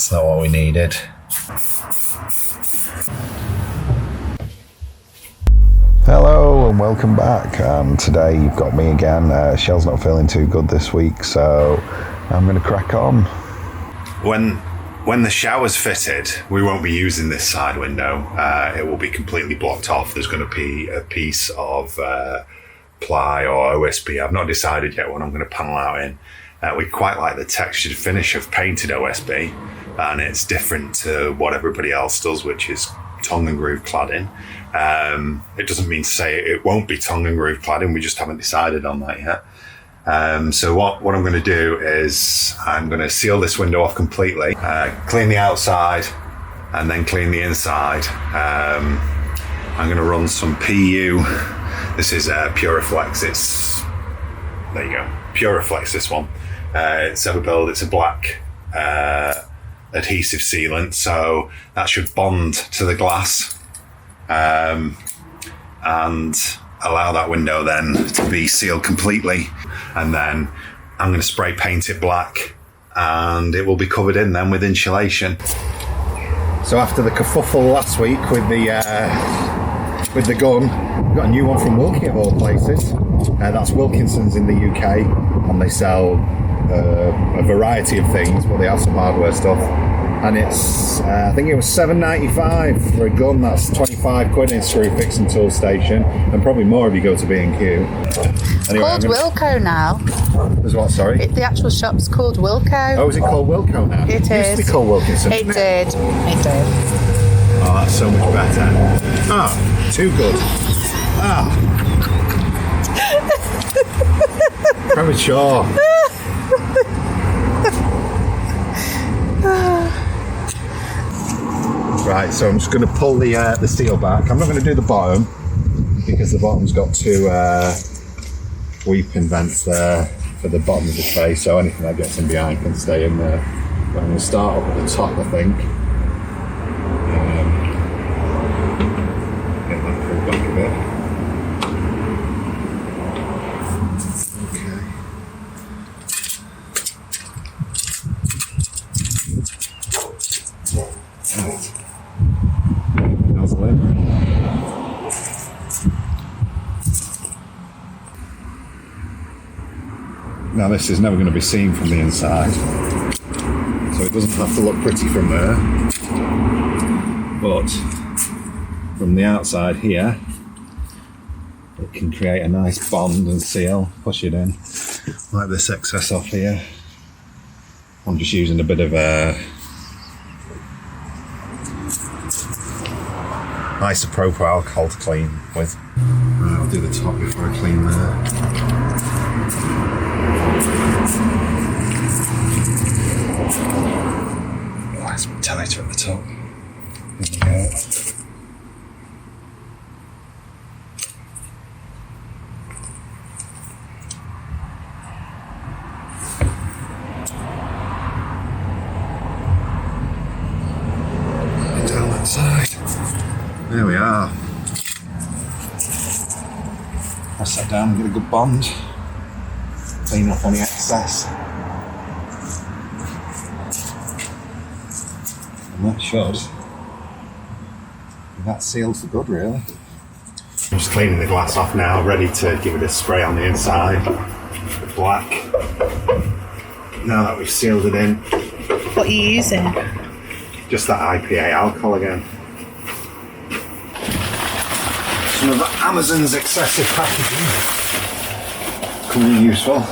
That's not what we needed. Hello and welcome back. Today you've got me again. Shell's not feeling too good this week, so I'm going to crack on. When the shower's fitted, we won't be using this side window. It will be completely blocked off. There's going to be a piece of ply or OSB. I've not decided yet what I'm going to panel out in. We quite like the textured finish of painted OSB, and it's different to what everybody else does, which is tongue and groove cladding. It doesn't mean to say it won't be tongue and groove cladding. We just haven't decided on that yet. So what I'm going to do is I'm going to seal this window off completely, clean the outside, and then clean the inside. I'm going to run some PU. This is Puriflex. There you go, Puriflex. This one. It's Uppbeat. It's a black adhesive sealant, so that should bond to the glass and allow that window then to be sealed completely. And then I'm going to spray paint it black, and it will be covered in then with insulation. So after the kerfuffle last week with the gun, we've got a new one from Wilkie of all places. That's Wilkinson's in the UK, and they sell a variety of things, but they have some hardware stuff. And it's, I think it was $7.95 for a gun. That's 25 quid in screw fixing tool station, and probably more if you go to B&Q. Anyway, called Wilco now. There's what, sorry? The actual shop's called Wilco. Oh, is it called Wilco now? It used is. to be called Wilkinson. It did. Oh, that's so much better. Ah, too good. Ah. Premature. Right, so I'm just going to pull the seal back. I'm not going to do the bottom because the bottom's got two weeping vents there for the bottom of the tray, so anything that gets in behind can stay in there. But I'm going to start up at the top, I think. Get that pulled back a bit. Now this is never going to be seen from the inside, so it doesn't have to look pretty from there, but from the outside here it can create a nice bond and seal. Push it in, like this excess off here. I'm just using a bit of isopropyl alcohol to clean with. I'll do the top before I clean there. Nice ventilator at the top. There we go. Down that side. There we are. Press that down and get a good bond. Clean off any excess. And that should be that sealed for good, really. I'm just cleaning the glass off now, ready to give it a spray on the inside. Black. Now that we've sealed it in. What are you using? Just that IPA alcohol again. Some of Amazon's excessive packaging. Coming in useful.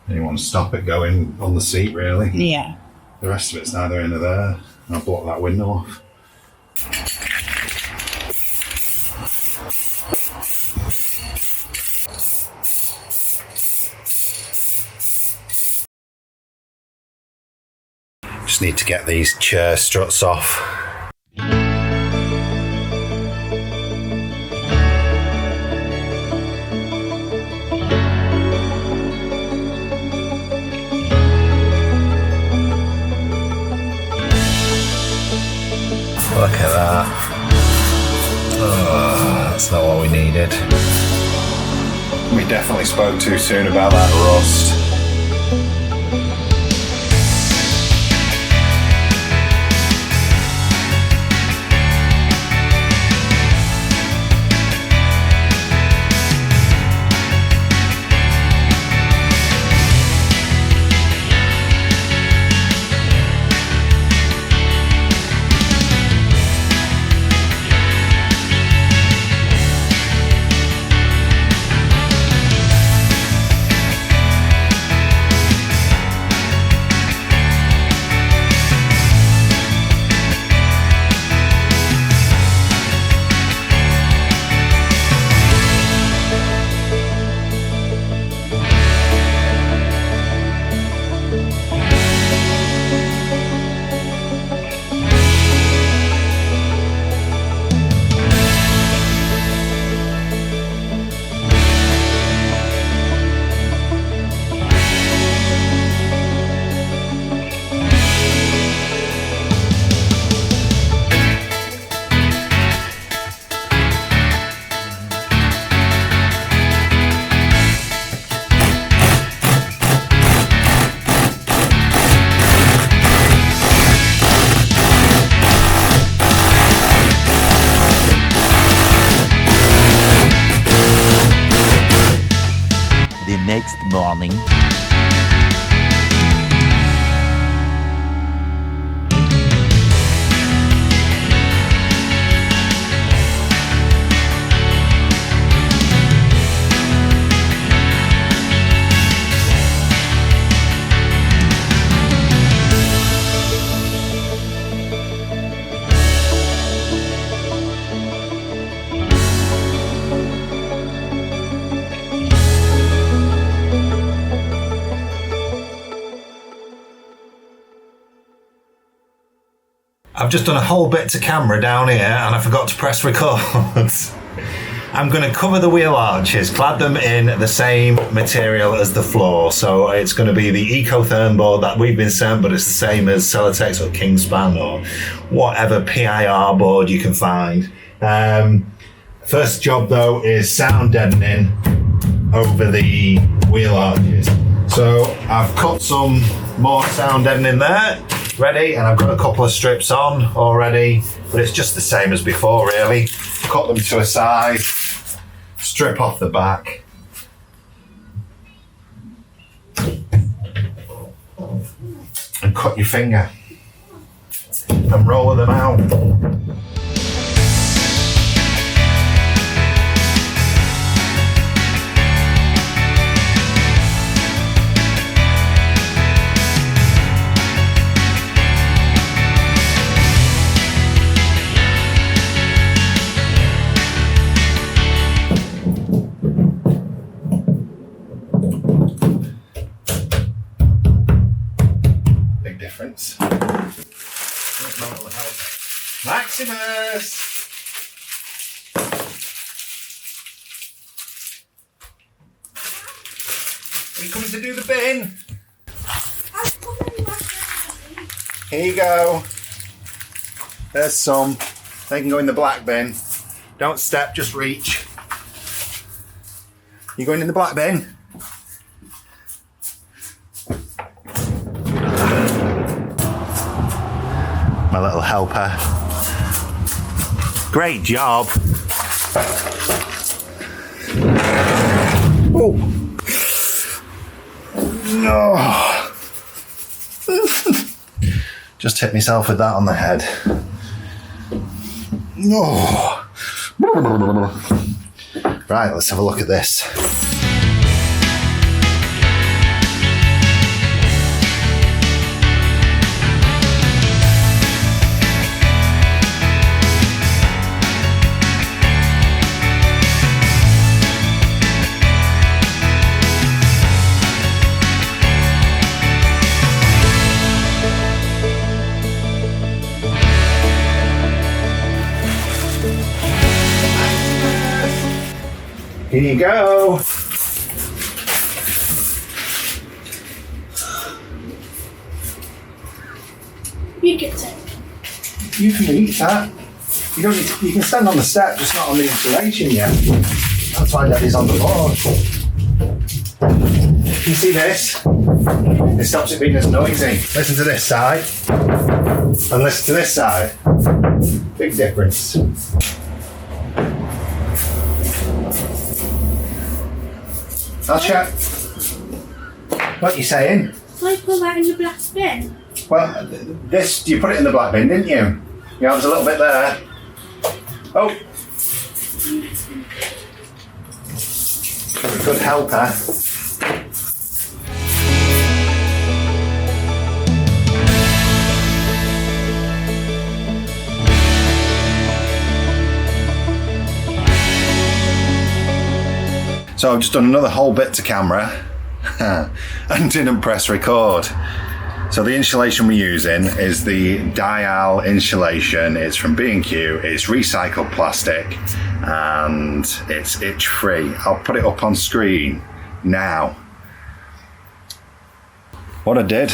You want to stop it going on the seat, really. Yeah. The rest of it's neither in or there. I'll block that window off. Just need to get these chair struts off. Look at that. Oh, that's not what we needed. We definitely spoke too soon about that rust. I've just done a whole bit to camera down here and I forgot to press record. I'm going to cover the wheel arches, clad them in the same material as the floor. So it's going to be the Ecotherm board that we've been sent, but it's the same as Celotex or Kingspan or whatever PIR board you can find. First job though is sound deadening over the wheel arches. So I've cut some more sound deadening there, ready, and I've got a couple of strips on already, but it's just the same as before really. Cut them to a size, strip off the back. And cut your finger and roll them out. Difference. Maximus! Are you coming to do the bin? Here you go. There's some. They can go in the black bin. Don't step, just reach. You going in the black bin? My little helper. Great job. Oh. No. Just hit myself with that on the head. No. Right, let's have a look at this. Here you go. You can take. You can eat that. You don't need to, you can stand on the step, just not on the insulation yet. That's why Daddy's on the board. You see this? It stops it being as noisy. Listen to this side. And listen to this side. Big difference. I'll check. What you saying? So I put that in the black bin. Well, this, you put it in the black bin, didn't you? Yeah, there's a little bit there. Oh. A good helper. So I've just done another whole bit to camera and didn't press record. So the insulation we're using is the Dial insulation. It's from B&Q, it's recycled plastic and it's itch free. I'll put it up on screen now. What I did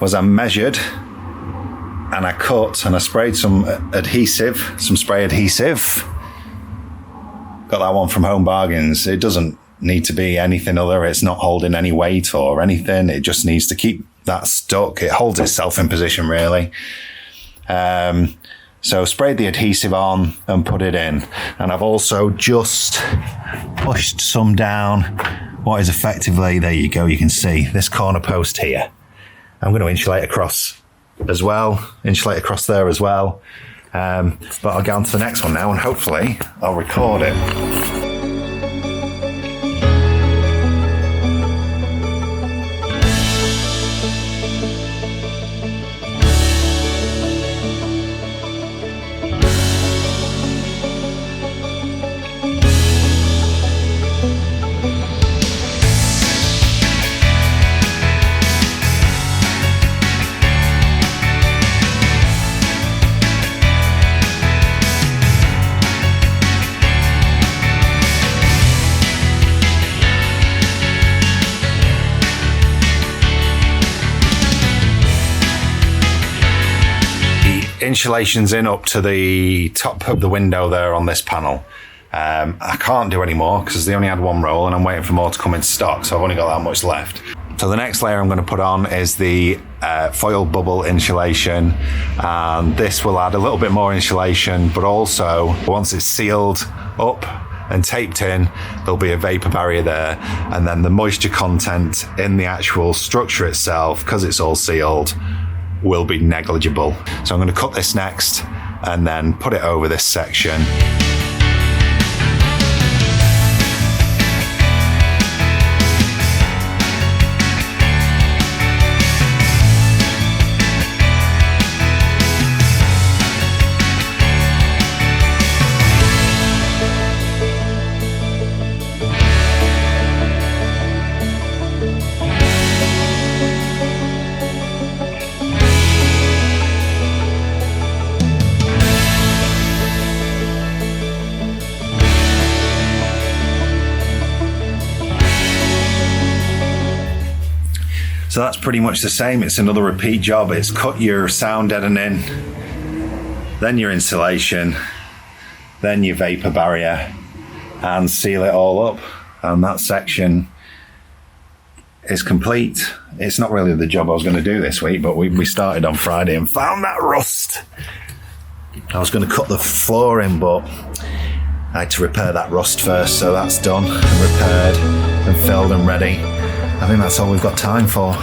was I measured and I cut and I sprayed some adhesive, some spray adhesive. Got that one from Home Bargains. It doesn't need to be anything other. It's not holding any weight or anything. It just needs to keep that stuck. It holds itself in position really. So sprayed the adhesive on and put it in. And I've also just pushed some down what is effectively, there you go, you can see this corner post here. I'm going to insulate across as well, insulate across there as well. But I'll get on to the next one now and hopefully I'll record it. insulation's in up to the top of the window there on this panel. I can't do any more because they only had one roll and I'm waiting for more to come into stock, so I've only got that much left. So the next layer I'm going to put on is the foil bubble insulation, and this will add a little bit more insulation, but also once it's sealed up and taped in, there'll be a vapor barrier there, and then the moisture content in the actual structure itself, because it's all sealed, will be negligible. So I'm going to cut this next and then put it over this section. So that's pretty much the same. It's another repeat job. It's cut your sound deadening, then your insulation, then your vapor barrier, and seal it all up. And that section is complete. It's not really the job I was going to do this week, but we started on Friday and found that rust. I was going to cut the floor in, but I had to repair that rust first, so that's done and repaired and filled and ready. I think that's all we've got time for.